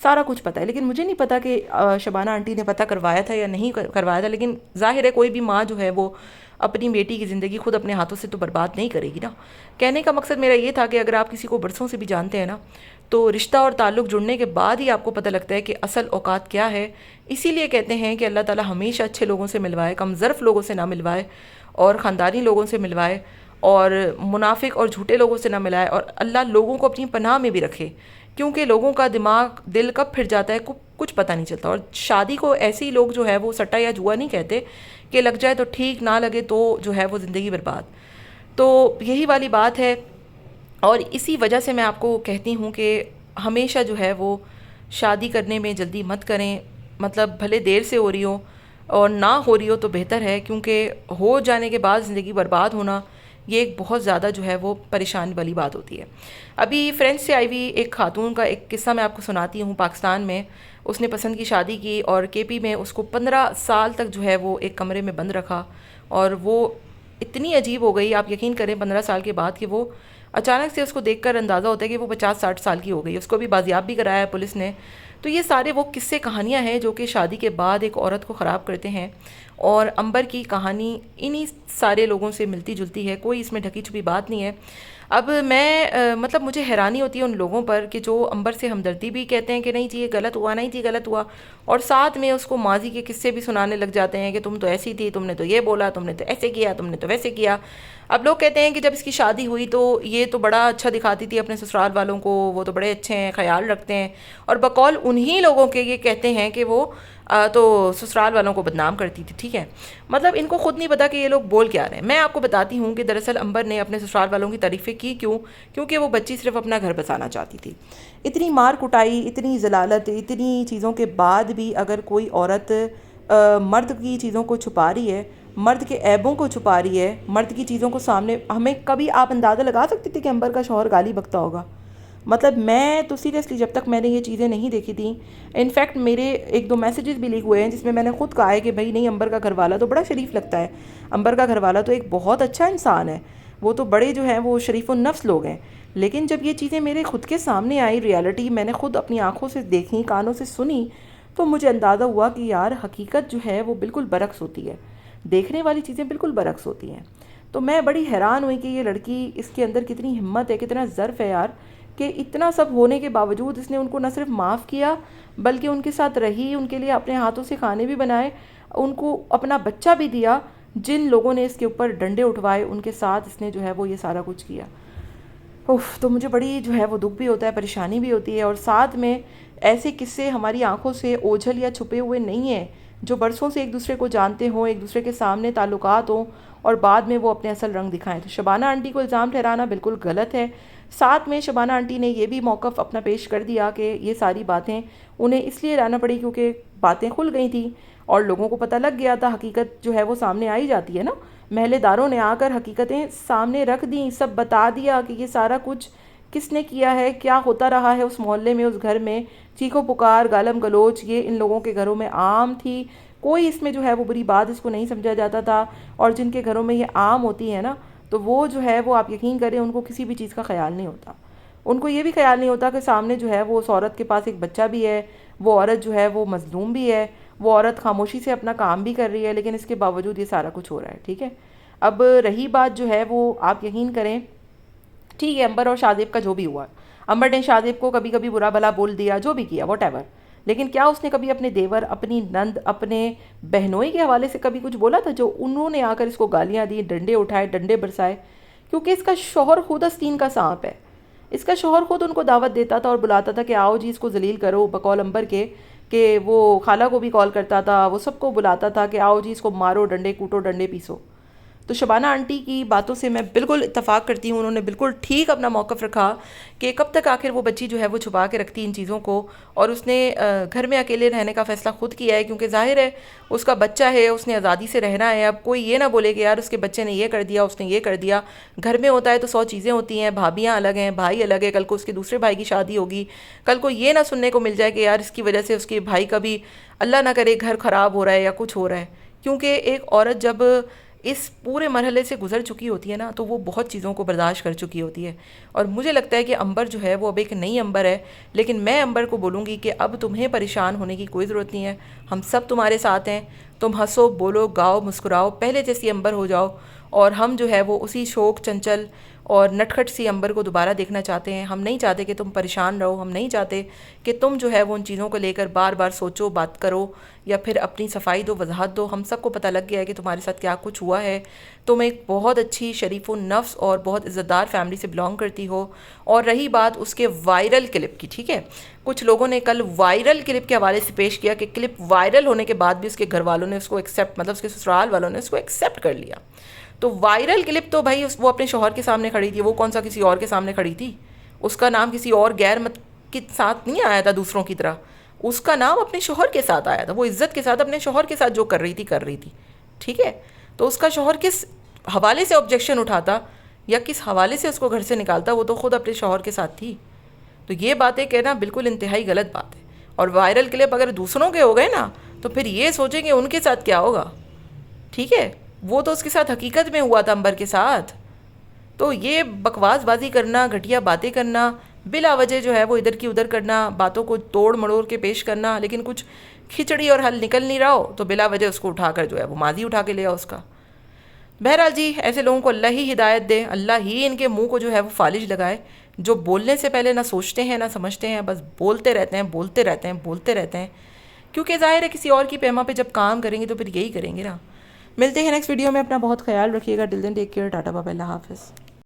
سارا کچھ پتہ ہے. لیکن مجھے نہیں پتا کہ شبانہ آنٹی نے پتہ کروایا تھا یا نہیں کروایا تھا. لیکن ظاہر ہے کوئی بھی ماں جو ہے وہ اپنی بیٹی کی زندگی خود اپنے ہاتھوں سے تو برباد نہیں کرے گی نا. کہنے کا مقصد میرا یہ تھا کہ اگر آپ کسی کو برسوں سے بھی جانتے ہیں نا تو رشتہ اور تعلق جڑنے کے بعد ہی آپ کو پتہ لگتا ہے کہ اصل اوقات کیا ہے. اسی لیے کہتے ہیں کہ اللہ تعالیٰ ہمیشہ اچھے لوگوں سے ملوائے, کم ظرف لوگوں سے نہ ملوائے, اور خاندانی لوگوں سے ملوائے, اور منافق اور جھوٹے لوگوں سے نہ ملائے, اور اللہ لوگوں کو اپنی پناہ میں بھی رکھے, کیونکہ لوگوں کا دماغ دل کب پھر جاتا ہے کچھ پتہ نہیں چلتا. اور شادی کو ایسے ہی لوگ جو ہے وہ سٹا یا جوا نہیں کہتے کہ لگ جائے تو ٹھیک, نہ لگے تو جو ہے وہ زندگی برباد. تو یہی والی بات ہے, اور اسی وجہ سے میں آپ کو کہتی ہوں کہ ہمیشہ جو ہے وہ شادی کرنے میں جلدی مت کریں. مطلب بھلے دیر سے ہو رہی ہو اور نہ ہو رہی ہو تو بہتر ہے, کیونکہ ہو جانے کے بعد زندگی برباد ہونا یہ ایک بہت زیادہ جو ہے وہ پریشانی والی بات ہوتی ہے. ابھی فرینچ سے آئی ہوئی ایک خاتون کا ایک قصہ میں آپ کو سناتی ہوں. پاکستان میں اس نے پسند کی شادی کی اور کے پی میں اس کو 15 سال تک جو ہے وہ ایک کمرے میں بند رکھا, اور وہ اتنی عجیب ہو گئی, آپ یقین کریں 15 سال کے بعد, کہ وہ اچانک سے اس کو دیکھ کر اندازہ ہوتا ہے کہ وہ 50-60 سال کی ہو گئی. اس کو بھی بازیاب بھی کرایا ہے پولیس نے. تو یہ سارے وہ قصے کہانیاں ہیں جو کہ شادی کے بعد ایک عورت کو خراب کرتے ہیں, اور امبر کی کہانی انہی سارے لوگوں سے ملتی جلتی ہے, کوئی اس میں ڈھکی چھپی بات نہیں ہے. اب میں مطلب مجھے حیرانی ہوتی ہے ان لوگوں پر کہ جو امبر سے ہمدردی بھی کہتے ہیں کہ نہیں جی یہ غلط ہوا, نہیں جی غلط ہوا, اور ساتھ میں اس کو ماضی کے قصے بھی سنانے لگ جاتے ہیں کہ تم تو ایسی تھی, تم نے تو یہ بولا, تم نے تو ایسے کیا, تم نے تو ویسے کیا. اب لوگ کہتے ہیں کہ جب اس کی شادی ہوئی تو یہ تو بڑا اچھا دکھاتی تھی اپنے سسرال والوں کو, وہ تو بڑے اچھے ہیں, خیال رکھتے ہیں, اور بقول انہی لوگوں کے یہ کہتے ہیں کہ وہ تو سسرال والوں کو بدنام کرتی تھی. ٹھیک ہے, مطلب ان کو خود نہیں پتا کہ یہ لوگ بول کیا رہے ہیں. میں آپ کو بتاتی ہوں کہ دراصل امبر نے اپنے سسرال والوں کی تعریفیں کی کیوں, کیونکہ وہ بچی صرف اپنا گھر بسانا چاہتی تھی. اتنی مار کٹائی, اتنی ذلالت, اتنی چیزوں کے بعد بھی اگر کوئی عورت مرد کی چیزوں کو چھپا رہی ہے, مرد کے عیبوں کو چھپا رہی ہے, مرد کی چیزوں کو سامنے, ہمیں کبھی آپ اندازہ لگا سکتے تھے کہ امبر کا شوہر گالی بکتا ہوگا؟ مطلب میں تو سیریسلی جب تک میں نے یہ چیزیں نہیں دیکھی تھیں, انفیکٹ میرے 1-2 میسیجز بھی لیک ہوئے ہیں جس میں نے خود کہا ہے کہ بھائی نہیں, امبر کا گھر والا تو بڑا شریف لگتا ہے, امبر کا گھر والا تو ایک بہت اچھا انسان ہے, وہ تو بڑے جو ہیں وہ شریف النفس لوگ ہیں. لیکن جب یہ چیزیں میرے خود کے سامنے آئی, ریالٹی میں نے خود اپنی آنکھوں سے دیکھی, کانوں سے سنی, تو مجھے اندازہ ہوا کہ یار حقیقت جو ہے وہ بالکل برعکس ہوتی ہے, دیکھنے والی چیزیں بالکل برعکس ہوتی ہیں. تو میں بڑی حیران ہوئی کہ یہ لڑکی, اس کے اندر کتنی ہمت ہے, کتنا ظرف ہے یار, کہ اتنا سب ہونے کے باوجود اس نے ان کو نہ صرف معاف کیا بلکہ ان کے ساتھ رہی, ان کے لیے اپنے ہاتھوں سے کھانے بھی بنائے, ان کو اپنا بچہ بھی دیا. جن لوگوں نے اس کے اوپر ڈنڈے اٹھوائے ان کے ساتھ اس نے جو ہے وہ یہ سارا کچھ کیا. تو مجھے بڑی جو ہے وہ دکھ بھی ہوتا ہے, پریشانی بھی ہوتی ہے. اور ساتھ میں ایسے قصے ہماری آنکھوں سے اوجھل یا چھپے ہوئے نہیں ہیں, جو برسوں سے ایک دوسرے کو جانتے ہوں, ایک دوسرے کے سامنے تعلقات ہوں, اور بعد میں وہ اپنے اصل رنگ دکھائیں. تو شبانہ آنٹی کو الزام ٹھہرانا بالکل غلط ہے. ساتھ میں شبانہ آنٹی نے یہ بھی موقف اپنا پیش کر دیا کہ یہ ساری باتیں انہیں اس لیے لانا پڑی کیونکہ باتیں کھل گئی تھیں اور لوگوں کو پتہ لگ گیا تھا. حقیقت جو ہے وہ سامنے آئی جاتی ہے نا, محلے داروں نے آ کر حقیقتیں سامنے رکھ دیں, سب بتا دیا کہ یہ سارا کچھ کس نے کیا ہے, کیا ہوتا رہا ہے اس محلے میں, اس گھر میں. چیخو پکار, گالم گلوچ یہ ان لوگوں کے گھروں میں عام تھی, کوئی اس میں جو ہے وہ بری بات اس کو نہیں سمجھا جاتا تھا. اور جن کے گھروں میں یہ عام ہوتی ہے نا, تو وہ جو ہے وہ آپ یقین کریں ان کو کسی بھی چیز کا خیال نہیں ہوتا. ان کو یہ بھی خیال نہیں ہوتا کہ سامنے جو ہے وہ اس عورت کے پاس ایک بچہ بھی ہے, وہ عورت جو ہے وہ مظلوم بھی ہے, وہ عورت خاموشی سے اپنا کام بھی کر رہی ہے, لیکن اس کے باوجود یہ سارا کچھ ہو رہا ہے. ٹھیک ہے, اب رہی بات جو ہے وہ آپ یقین کریں, ٹھیک ہے امبر اور شادیب کا جو بھی ہوا, امبر نے شادیب کو کبھی کبھی برا بھلا بول دیا, جو بھی کیا, واٹ ایور, لیکن کیا اس نے کبھی اپنے دیور, اپنی نند, اپنے بہنوئی کے حوالے سے کبھی کچھ بولا تھا جو انہوں نے آ کر اس کو گالیاں دی, ڈنڈے اٹھائے, ڈنڈے برسائے؟ کیونکہ اس کا شوہر خود آستین کا سانپ ہے. اس کا شوہر خود ان کو دعوت دیتا تھا اور بلاتا تھا کہ آؤ جی اس کو ذلیل کرو, بقول امبر کے کہ وہ خالہ کو بھی کال کرتا تھا, وہ سب کو بلاتا تھا کہ آؤ جی اس کو مارو, ڈنڈے کوٹو, ڈنڈے پیسو. تو شبانہ آنٹی کی باتوں سے میں بالکل اتفاق کرتی ہوں, انہوں نے بالکل ٹھیک اپنا موقف رکھا کہ کب تک آخر وہ بچی جو ہے وہ چھپا کے رکھتی ان چیزوں کو, اور اس نے گھر میں اکیلے رہنے کا فیصلہ خود کیا ہے, کیونکہ ظاہر ہے اس کا بچہ ہے, اس نے آزادی سے رہنا ہے. اب کوئی یہ نہ بولے کہ یار اس کے بچے نے یہ کر دیا, اس نے یہ کر دیا. گھر میں ہوتا ہے تو 100 چیزیں ہوتی ہیں, بھابیاں الگ ہیں, بھائی الگ ہے, کل کو اس کے دوسرے بھائی کی شادی ہوگی, کل کو یہ نہ سننے کو مل جائے کہ یار اس کی وجہ سے اس کے بھائی کا بھی اللہ نہ کرے گھر خراب ہو رہا ہے یا کچھ ہو رہا ہے. کیونکہ ایک عورت جب اس پورے مرحلے سے گزر چکی ہوتی ہے نا تو وہ بہت چیزوں کو برداشت کر چکی ہوتی ہے. اور مجھے لگتا ہے کہ عنبر جو ہے وہ اب ایک نئی عنبر ہے. لیکن میں عنبر کو بولوں گی کہ اب تمہیں پریشان ہونے کی کوئی ضرورت نہیں ہے. ہم سب تمہارے ساتھ ہیں. تم ہنسو، بولو، گاؤ، مسکراؤ، پہلے جیسی عنبر ہو جاؤ. اور ہم جو ہے وہ اسی شوق، چنچل اور نٹکھٹ سی عنبر کو دوبارہ دیکھنا چاہتے ہیں. ہم نہیں چاہتے کہ تم پریشان رہو. ہم نہیں چاہتے کہ تم جو ہے وہ ان چیزوں کو لے کر بار بار سوچو، بات کرو یا پھر اپنی صفائی دو، وضاحت دو. ہم سب کو پتہ لگ گیا ہے کہ تمہارے ساتھ کیا کچھ ہوا ہے. تم ایک بہت اچھی شریف النفس اور بہت عزت دار فیملی سے بلانگ کرتی ہو. اور رہی بات اس کے وائرل کلپ کی، ٹھیک ہے، کچھ لوگوں نے کل وائرل کلپ کے حوالے سے پیش کیا کہ کلپ وائرل ہونے کے بعد بھی اس کے گھر والوں نے اس کو ایکسیپٹ، مطلب اس کے سسرال والوں نے اس کو ایکسیپٹ کر لیا. تو وائرل کلپ تو بھائی وہ اپنے شوہر کے سامنے کھڑی تھی، وہ کون سا کسی اور کے سامنے کھڑی تھی. اس کا نام کسی اور غیر مت کے ساتھ نہیں آیا تھا دوسروں کی طرح. اس کا نام اپنے شوہر کے ساتھ آیا تھا. وہ عزت کے ساتھ اپنے شوہر کے ساتھ جو کر رہی تھی. ٹھیک ہے، تو اس کا شوہر کس حوالے سے آبجیکشن اٹھاتا یا کس حوالے سے اس کو گھر سے نکالتا، وہ تو خود اپنے شوہر کے ساتھ تھی. تو یہ باتیں کہنا بالکل انتہائی غلط بات ہے. اور وائرل کلپ اگر دوسروں کے ہو گئے نا تو پھر یہ سوچیں کہ ان کے ساتھ کیا ہوگا. ٹھیک ہے، وہ تو اس کے ساتھ حقیقت میں ہوا تھا عنبر کے ساتھ. تو یہ بکواس بازی کرنا، گھٹیا باتیں کرنا، بلا وجہ جو ہے وہ ادھر کی ادھر کرنا، باتوں کو توڑ مڑوڑ کے پیش کرنا، لیکن کچھ کھچڑی اور حل نکل نہیں رہا ہو تو بلا وجہ اس کو اٹھا کر جو ہے وہ ماضی اٹھا کے لیا اس کا. بہرحال جی، ایسے لوگوں کو اللہ ہی ہدایت دے، اللہ ہی ان کے منہ کو جو ہے وہ فالج لگائے، جو بولنے سے پہلے نہ سوچتے ہیں نہ سمجھتے ہیں، بس بولتے رہتے ہیں. کیونکہ ظاہر ہے کسی اور کی پیما پہ جب کام کریں گے تو پھر یہی کریں گے نا. ملتے ہیں نیکسٹ ویڈیو میں. اپنا بہت خیال رکھیے گا. Till then take care. Tata, bye bye, اللہ حافظ.